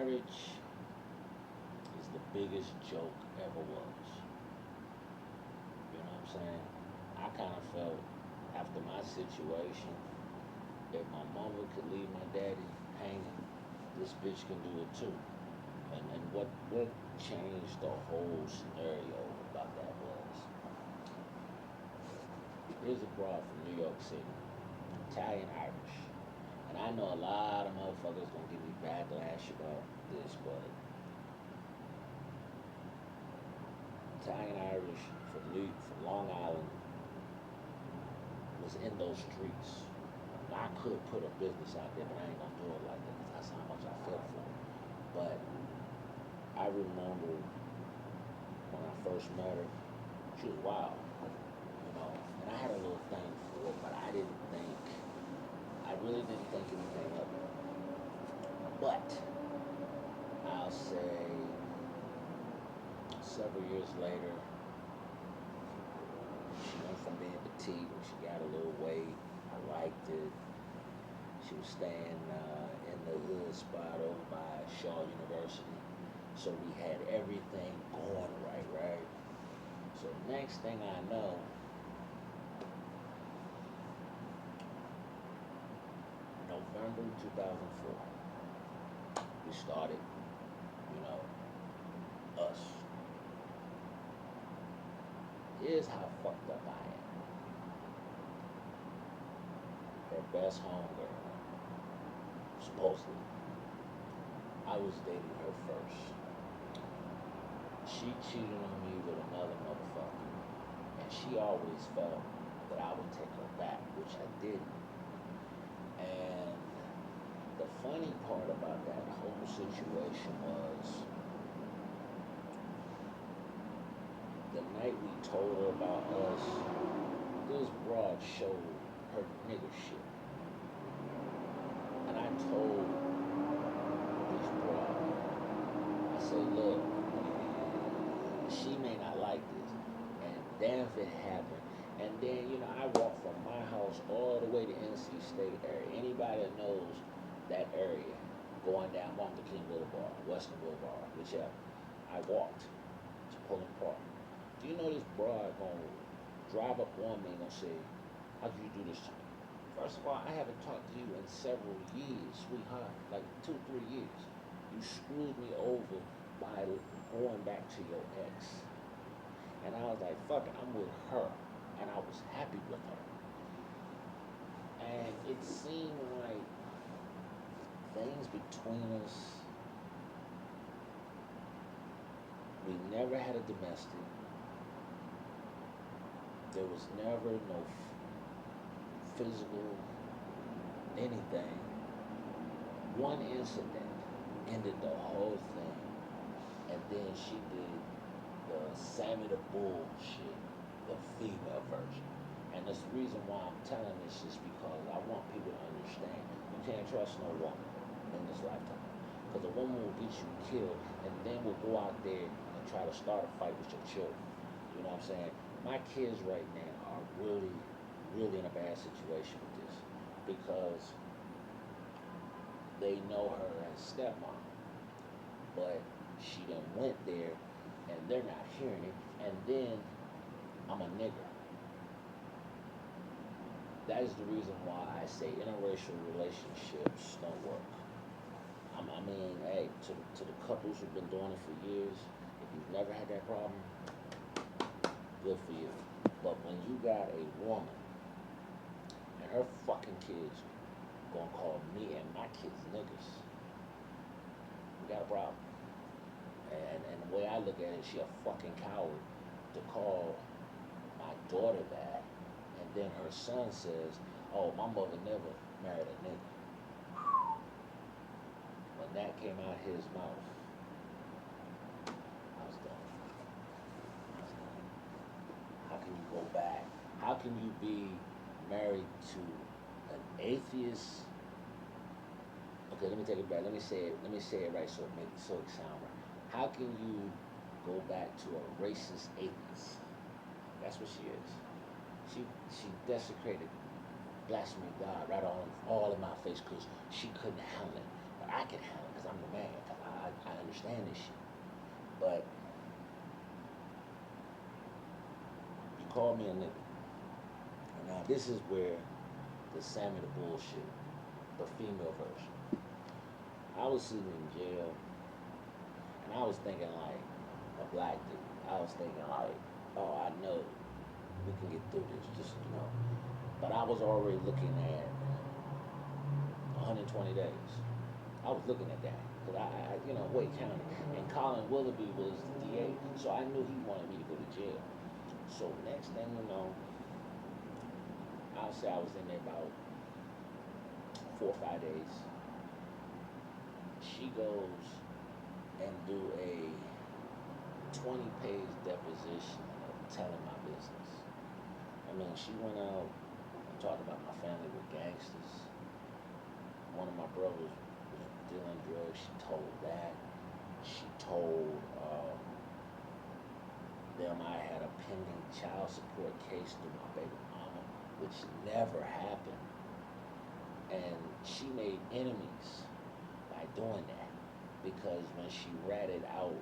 marriage is the biggest joke ever was. You know what I'm saying? I kind of felt after my situation, if my mama could leave my daddy hanging, this bitch can do it too. And what changed the whole scenario about that was here's a broad from New York City, Italian Irish. And I know a lot of motherfuckers gonna give me backlash about this, but Italian Irish from Long Island was in those streets. I could put a business out there, but I ain't gonna do it like that because that's how much I felt for it. But I remember when I first met her, she was wild, and I had a little thing for it, but I really didn't think anything of it. But I'll say several years later, she went from being petite when she got a little weight. I liked it. She was staying in the hood spot over by Shaw University. So we had everything going right? So next thing I know, November 2004, we started, us. Here's how fucked up I am. Her best homegirl, supposedly. I was dating her first. She cheated on me with another motherfucker, and she always felt that I would take her back, which I didn't. And the funny part about that whole situation was the night we told her about us, this broad showed her nigger shit. And I told this broad, I said, look, she may not like this, and damn if it happened. And then, I walked from my house all the way to NC State area. Anybody that knows that area, going down Martin Luther King Boulevard, Western Boulevard, whichever, I walked to Pullman Park. Do you know this broad gonna drive up on me and gonna say, how did you do this to me? First of all, I haven't talked to you in several years, sweetheart, like 2-3 years. You screwed me over by going back to your ex. And I was like, fuck it, I'm with her. And I was happy with her. And it seemed like things between us, we never had a domestic. There was never no physical anything. One incident ended the whole thing. And then she did the Sammy the Bull shit, the female version. And that's the reason why I'm telling this is because I want people to understand you can't trust no woman in this lifetime. Because a woman will get you killed and then will go out there and try to start a fight with your children. You know what I'm saying? My kids right now are really, really in a bad situation with this because they know her as stepmom. But she done went there and they're not hearing it. And then I'm a nigger. That is the reason why I say interracial relationships don't work. I mean, hey, to the couples who've been doing it for years, if you've never had that problem, good for you. But when you got a woman and her fucking kids gonna call me and my kids niggas, we got a problem. And the way I look at it, she a fucking coward to call my daughter that, and then her son says, oh, my mother never married a nigga. When that came out his mouth, I was done. How can you go back? How can you be married to an atheist? Okay, let me take it back. Let me say it right so it sound right. How can you go back to a racist atheist? That's what she is. She desecrated blasphemy God right all in my face because she couldn't handle it. But I can handle it because I'm the man. I understand this shit. But you call me a nigga. And now this is where the Sammy the bullshit, the female version. I was sitting in jail and I was thinking like a black dude. I was thinking like, oh, I know we can get through this, just. But I was already looking at 120 days. I was looking at that. Because Wake County. And Colin Willoughby was the DA. So I knew he wanted me to go to jail. So next thing you know, I'll say I was in there about 4 or 5 days. She goes and do a 20-page deposition of telling my business. I mean, she went out and talked about my family with gangsters. One of my brothers was dealing drugs. She told that. She told them I had a pending child support case through my baby mama, which never happened. And she made enemies by doing that because when she ratted out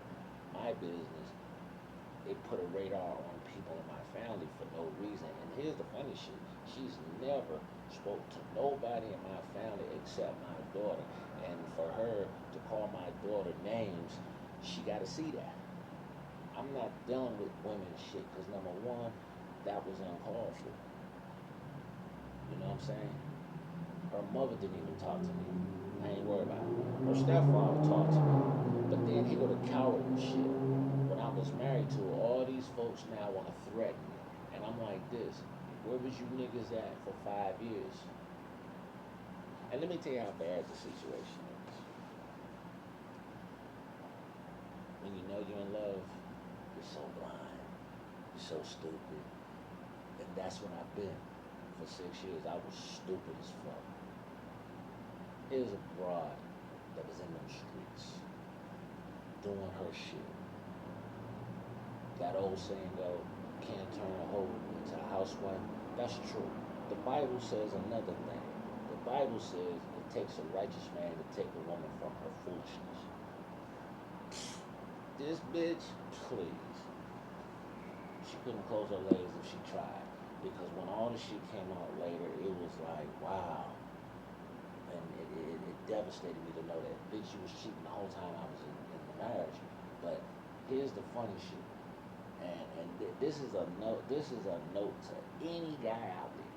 my business, it put a radar on people in my family for no reason. And here's the funny shit. She's never spoke to nobody in my family except my daughter. And for her to call my daughter names, she got to see that. I'm not dealing with women's shit because number one, that was uncalled for. You know what I'm saying? Her mother didn't even talk to me. I ain't worried about it. Her stepfather talked to me. But then he go to coward and shit. When I was married to her, all these folks now want to threaten me. And I'm like this, where was you niggas at for 5 years? And let me tell you how bad the situation is. When you know you're in love, you're so blind, you're so stupid. And that's what I've been. For 6 years, I was stupid as fuck. It was a broad that was in them streets, doing her shit. That old saying go, can't turn a hoe into a housewife. That's true. The Bible says another thing. The Bible says it takes a righteous man to take a woman from her foolishness. This bitch, please. She couldn't close her legs if she tried. Because when all the shit came out later, it was like, wow. And it devastated me to know that, bitch, you was cheating the whole time I was in the marriage. But here's the funny shit. And this is a note to any guy out there.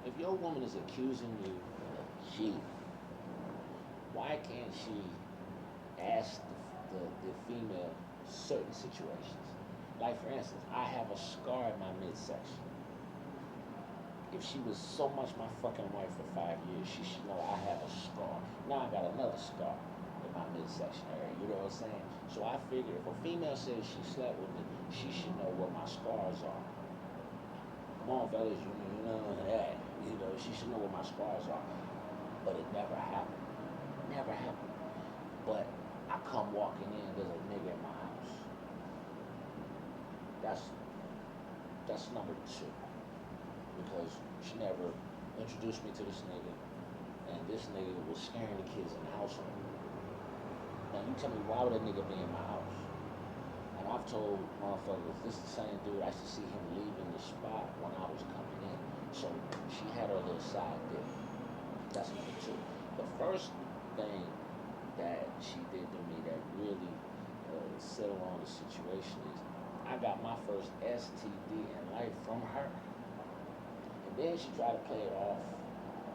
If your woman is accusing you of cheating, why can't she ask the female certain situations? Like for instance, I have a scar in my midsection. If she was so much my fucking wife for 5 years, she should know I have a scar. Now I got another scar in my midsection area. You know what I'm saying? So I figure if a female says she slept with me, she should know what my scars are. Come on, fellas, you know that. You know, she should know what my scars are. But it never happened. Never happened. But I come walking in, there's a nigga in my house. That's number two. Because she never introduced me to this nigga, and this nigga was scaring the kids in the household. Now you tell me, why would that nigga be in my house? And I've told motherfuckers, this is the same dude, I used to see him leaving the spot when I was coming in. So she had her little side dick. That's number two. The first thing that she did to me that really settled on the situation is I got my first STD in life from her. And then she tried to play it off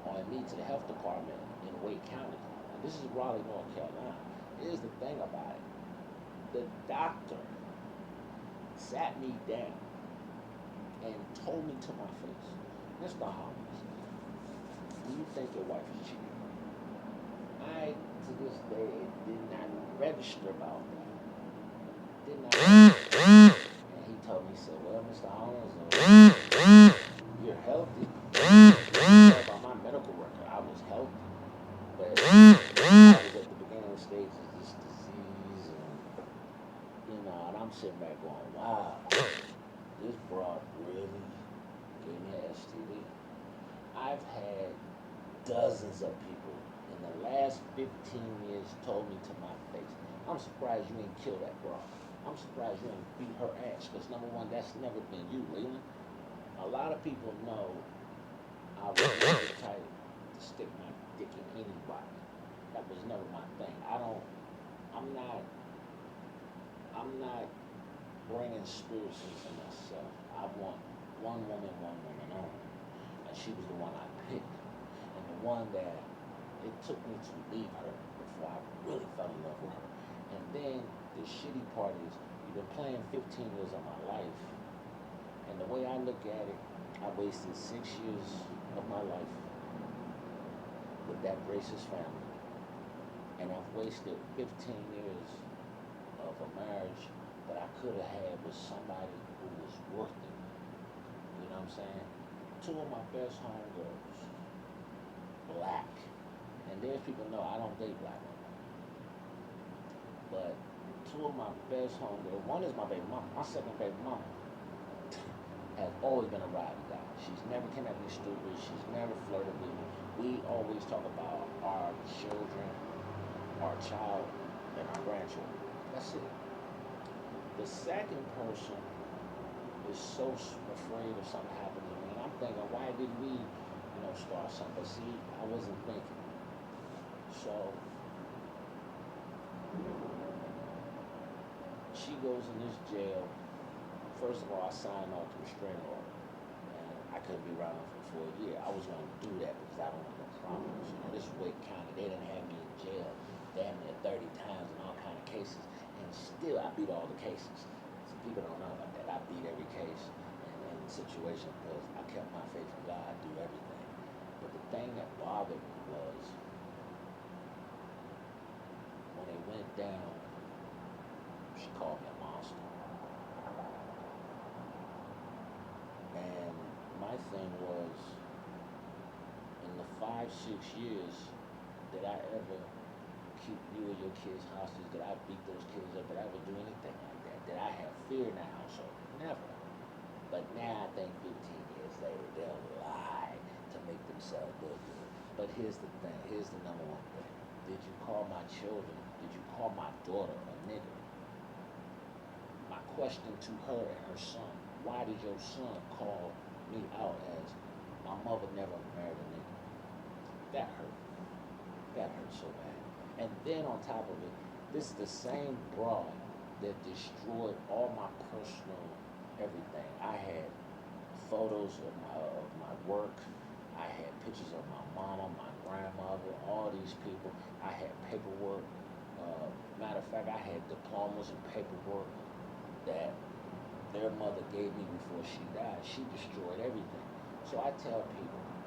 on me to the health department in Wake County. And this is Raleigh, North Carolina. Here's the thing about it. The doctor sat me down and told me to my face, Mr. Hollins, do you think your wife is cheating? I, to this day, did not register about that. Did not register. And he told me, he said, well, Mr. Hollins, you're healthy. About my medical record, I was healthy. But I was at the beginning stages of this disease, and and I'm sitting back going, wow, this broad really gave me an STD. I've had dozens of people in the last 15 years told me to my face, I'm surprised you ain't killed that girl. I'm surprised you ain't beat her ass. Because number one, that's never been you, Leland. A lot of people know I was never the type to stick my dick in anybody. That was never my thing. I'm not, I'm not bringing spirits into myself. I want one woman only. And she was the one I picked. And the one that it took me to leave her before I really fell in love with her. And then the shitty part is, you've been playing 15 years of my life. And the way I look at it, I wasted 6 years of my life with that racist family. And I've wasted 15 years of a marriage that I could have had with somebody who was worth it. You know what I'm saying? Two of my best homegirls, black. And there's people know I don't date black women. But two of my best homegirls, one is my baby mama. My second baby mama has always been a ride or die. She's never came at me stupid. She's never flirted with me. We always talk about our children, our child, and our grandchildren. That's it. The second person is so afraid of something happening to me. And I'm thinking, why did we, start something? But see, I wasn't thinking. So she goes in this jail. First of all, I signed off to restraining order, and I couldn't be around her for a year. I was going to do that because I don't want no problems. This is Wake County. They didn't have me in jail damn near 30 times in all kind of cases, and still I beat all the cases. So people don't know about that. I beat every case and situation because I kept my faith in God. I do everything. But the thing that bothered me was when it went down, she called me a monster. And my thing was, in the 5-6 years, did I ever keep you or your kids hostage? Did I beat those kids up? Did I ever do anything like that? Did I have fear in the household? Never. But now I think 15 years later, they'll lie to make themselves look good. But here's the thing. Here's the number one thing. Did you call my children? Did you call my daughter a nigger? My question to her and her son, why did your son call me out as my mother never married a nigga? That hurt. That hurt so bad. And then on top of it, this is the same broad that destroyed all my personal everything. I had photos of my work. I had pictures of my mama, my grandmother, all these people. I had paperwork. Matter of fact, I had diplomas and paperwork that their mother gave me before she died. She destroyed everything. So I tell people,